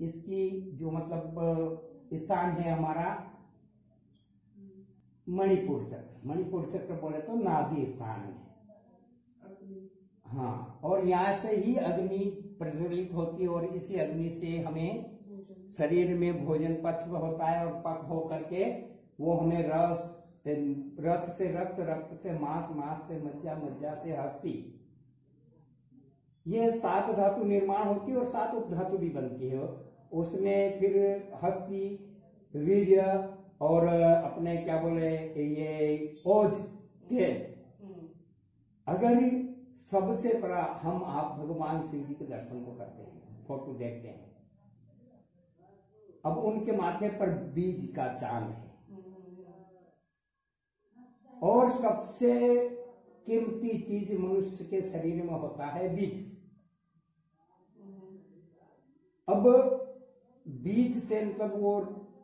इसकी जो मतलब स्थान है हमारा मणिपुर चक्र। मणिपुर चक्र बोले तो नाभि स्थान है। हाँ, और यहाँ से ही अग्नि प्रज्वलित होती है और इसी अग्नि से हमें शरीर में भोजन पच्व होता है और पक हो करके वो हमें रस से रक्त, रक्त से मांस, मांस से मज्जा, मज्जा से अस्थि, ये 7 धातु निर्माण होती है और 7 उपधातु भी बनती है। उसमें फिर हस्ती, वीर्य और अपने क्या बोले ये ओज, तेज। अगर सबसे बड़ा हम आप भगवान शिव जी के दर्शन को करते हैं, फोटो देखते हैं, अब उनके माथे पर बीज का चांद है और सबसे कीमती चीज मनुष्य के शरीर में होता है बीज। अब बीज से मतलब वो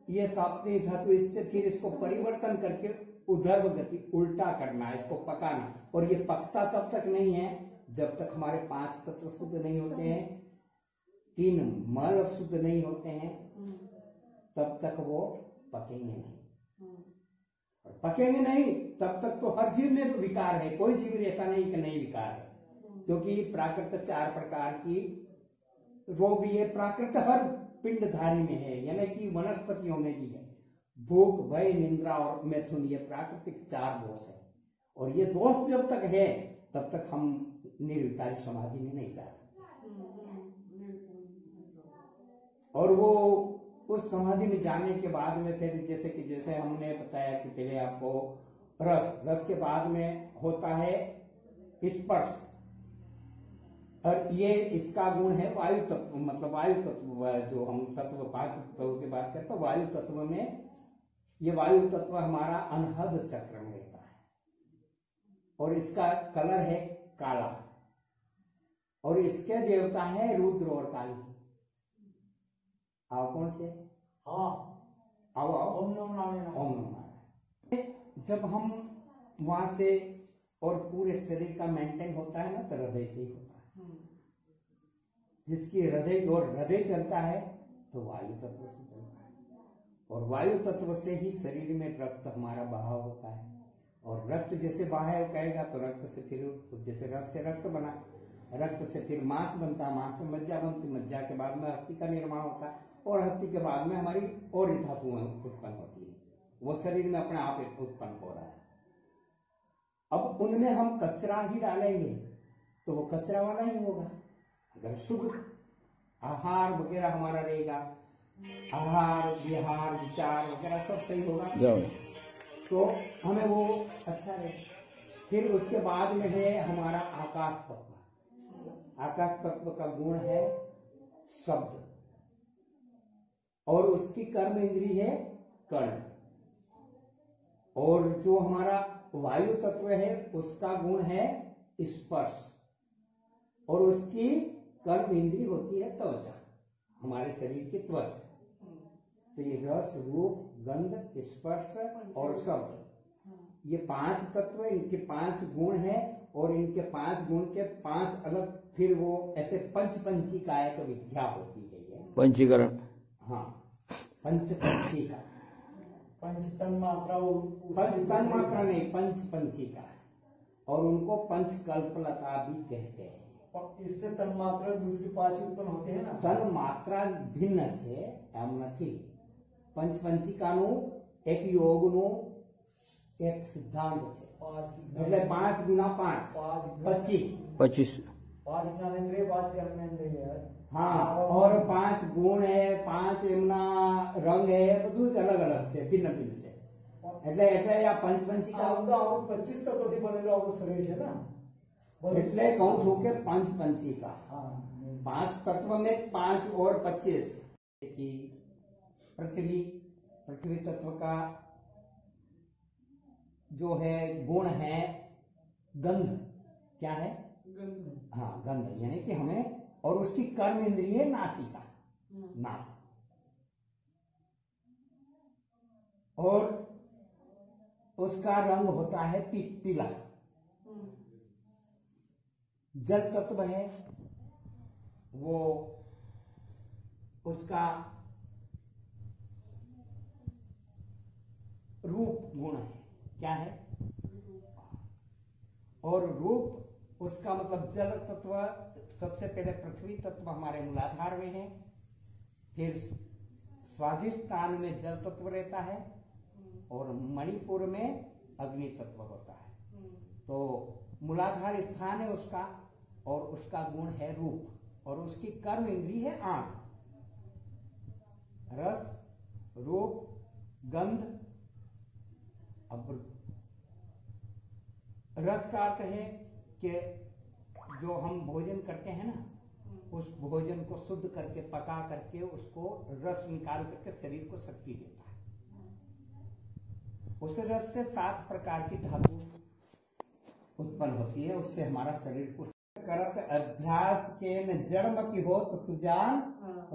ये साप्ताहिक धातु, इससे फिर इसको परिवर्तन करके उधर्व गति उल्टा करना है, इसको पकाना। और ये पकता तब तक नहीं है जब तक हमारे 5 तत्व शुद्ध नहीं होते हैं, 3 मल शुद्ध नहीं होते हैं, तब तक वो पकेंगे नहीं। और पकेंगे नहीं तब तक तो हर जीव में विकार है, कोई जीव ऐसा नहीं कि नहीं विकार है, क्योंकि प्राकृत 4 प्रकार की रोग ये प्राकृत हर पिंडधारी में है, यानी कि वनस्पतियों में भी है। भूख, भय, निंद्रा और मैथुन, ये प्राकृतिक 4 दोष है। और ये दोष जब तक है तब तक हम निर्विकारी समाधि में नहीं जा सकते। और वो उस समाधि में जाने के बाद में फिर जैसे हमने बताया कि पहले आपको रस के बाद में होता है स्पर्श, और ये इसका गुण है वायु तत्व। मतलब वायु तत्व जो हम तत्व 5 तत्वों की बात करते हैं, वायु तत्व में ये वायु तत्व हमारा अनहद चक्र में रहता है और इसका कलर है काला और इसके देवता है रुद्र और काली। आओ कौन से? हाँ, आओ ओम नमो नारायण। जब हम वहां से और पूरे शरीर का मेंटेन होता है ना, तो हृदय से ही होता है। जिसकी हृदय चलता है तो वायु तत्व से चलता है और वायु तत्व से ही शरीर में रक्त हमारा बहाव होता है। और रक्त जैसे बहाव करेगा तो रक्त से फिर जैसे रस से रक्त बना, रक्त से फिर मांस बनता, मांस से मज्जा बनती, मज्जा के बाद में अस्थि का निर्माण होता है और अस्थि के बाद में हमारी और धातुएं उत्पन्न होती है। वो शरीर में अपने आप उत्पन्न हो रहा है। अब उनमें हम कचरा ही डालेंगे तो वो कचरा वाला ही होगा। अगर शुद्ध आहार वगैरह हमारा रहेगा, आहार, विहार, विचार वगैरह सब सही होगा तो हमें वो अच्छा रहेगा। फिर उसके बाद में है हमारा आकाश तत्व। आकाश तत्व का गुण है शब्द और उसकी कर्म इंद्रिय है कर्ण। और जो हमारा वायु तत्व है उसका गुण है स्पर्श और उसकी कर्म इंद्रिय होती है त्वचा, हमारे शरीर की त्वचा। तो ये रस, रूप, गंध, स्पर्श और शब्द, ये 5 तत्व, इनके 5 गुण है और इनके 5 गुण के 5 अलग फिर वो ऐसे पंचीकायक विद्या होती है। ये पंचीकरण, हाँ, पंचीका, पंचतन मात्रा नहीं, पंचीका, और उनको पंचकल्पलता भी कहते हैं। इससे तन मात्रा दूसरी 5 उत्पन्न होते हैं ना। तन मात्रा भिन्न छे एम नहीं। पंचीकानु एक योगनु एक सिद्धांत छे, એટલે 5 गुना 5 25 5 ज्ञानेन्द्रिय, 5 कर्मेंद्रिय। हाँ, और 5 गुण है, 5 एमना रंग है, બધું જ अलग अलग છે, भिन्न છે। એટલે આ पंचीका 25 તત્વોથી બનેલું આપણું શરીર છે ને। એટલે કહું છું કે पंचीका 5 तत्व में 5 और 25 की पृथ्वी तत्व का जो है गुण है गंध। क्या है? गंध। हाँ, गंध, यानी कि हमें, और उसकी कर्म इंद्रिय है नासिका, नाक। और उसका रंग होता है पीला। जल तत्व है वो उसका रूप गुण है। क्या है? और रूप उसका मतलब जल तत्व, सबसे पहले पृथ्वी तत्व हमारे मूलाधार में है, फिर स्वाधिष्ठान में जल तत्व रहता है और मणिपुर में अग्नि तत्व होता है। तो मूलाधार स्थान है उसका, और उसका गुण है रूप, और उसकी कर्म इंद्रिय है आंख। रस, रूप, गंध। अब रस का अर्थ है कि जो हम भोजन करते हैं ना, उस भोजन को शुद्ध करके पका करके उसको रस निकाल करके शरीर को शक्ति देता है। उस रस से 7 प्रकार की धातु उत्पन्न होती है, उससे हमारा शरीर को करत अभ्यास के न जड़मति होत सुजान,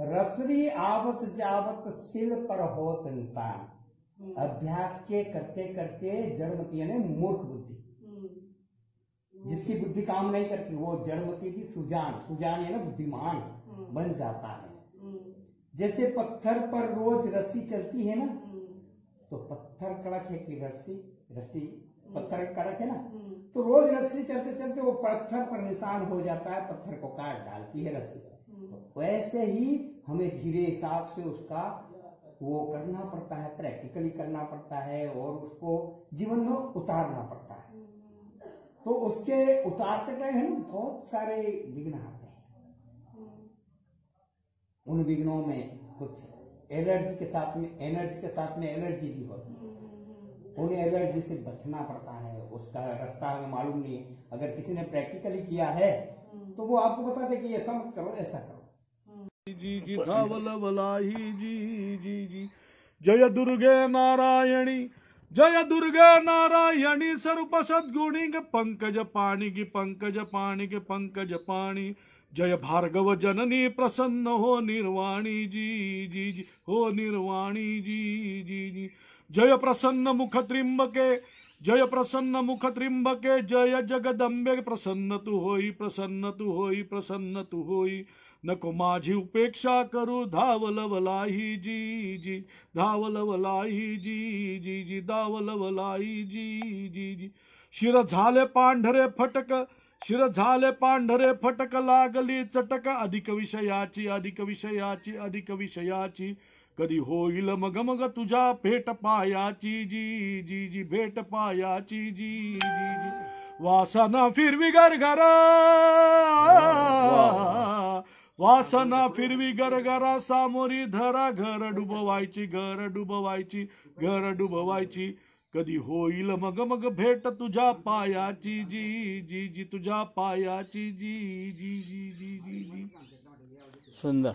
रसरी आवत जावत सिल पर होत इंसान। अभ्यास के करते करते जड़मति यानी मूर्ख बुद्धि, जिसकी बुद्धि काम नहीं करती, वो जड़मति भी सुजान यानी बुद्धिमान बन जाता है। जैसे पत्थर पर रोज रस्सी चलती है ना, तो पत्थर कड़क है कि रस्सी पत्थर कड़क है ना, तो रोज रस्सी चलते चलते वो पत्थर पर निशान हो जाता है, पत्थर को काट डालती है रस्सी। वैसे ही हमें धीरे हिसाब से उसका वो करना पड़ता है, प्रैक्टिकली करना पड़ता है, और उसको जीवन में उतारना पड़ता है। तो उसके उतारते टाइम है ना बहुत सारे विघ्न आते हैं। उन विघ्नों में कुछ एनर्जी के साथ में एलर्जी भी होती है। उन्हें एलर्जी से बचना पड़ता है, उसका रास्ता हमें मालूम नहीं है। अगर किसी ने प्रैक्टिकली किया है तो वो आपको बता दे कि ऐसा मत करो, ऐसा करो। जी धावल वलाही जी जय दुर्गे नारायणी, जय दुर्गे नारायणी स्वरूप सद्गुणी पंकज पाणी के पंकज पाणी। जय भार्गव जननी प्रसन्न हो निर्वाणी जी हो निर्वाणी जी। जय प्रसन्न मुख त्रिंबके, जय प्रसन्न मुख त्रिंबके, जय जगदम्बे प्रसन्न तू होई। नको माझी उपेक्षा करू धावल वलाही जी धावल वलाही जी धावल वलाई जी। शिर झाले पांढरे फटक लागली चटक, अधिक विषयाची कधी होईल मग तुझ्या भेट पायाची जी भेट पायाची जी। वासना फिरवी गरगरा, वासना फिरवी गरगरा, सामोरी धरा घर डुबवायची कधी होईल मग भेट तुझ्या पायाची जी तुझ्या पायाची जी। सुंदर।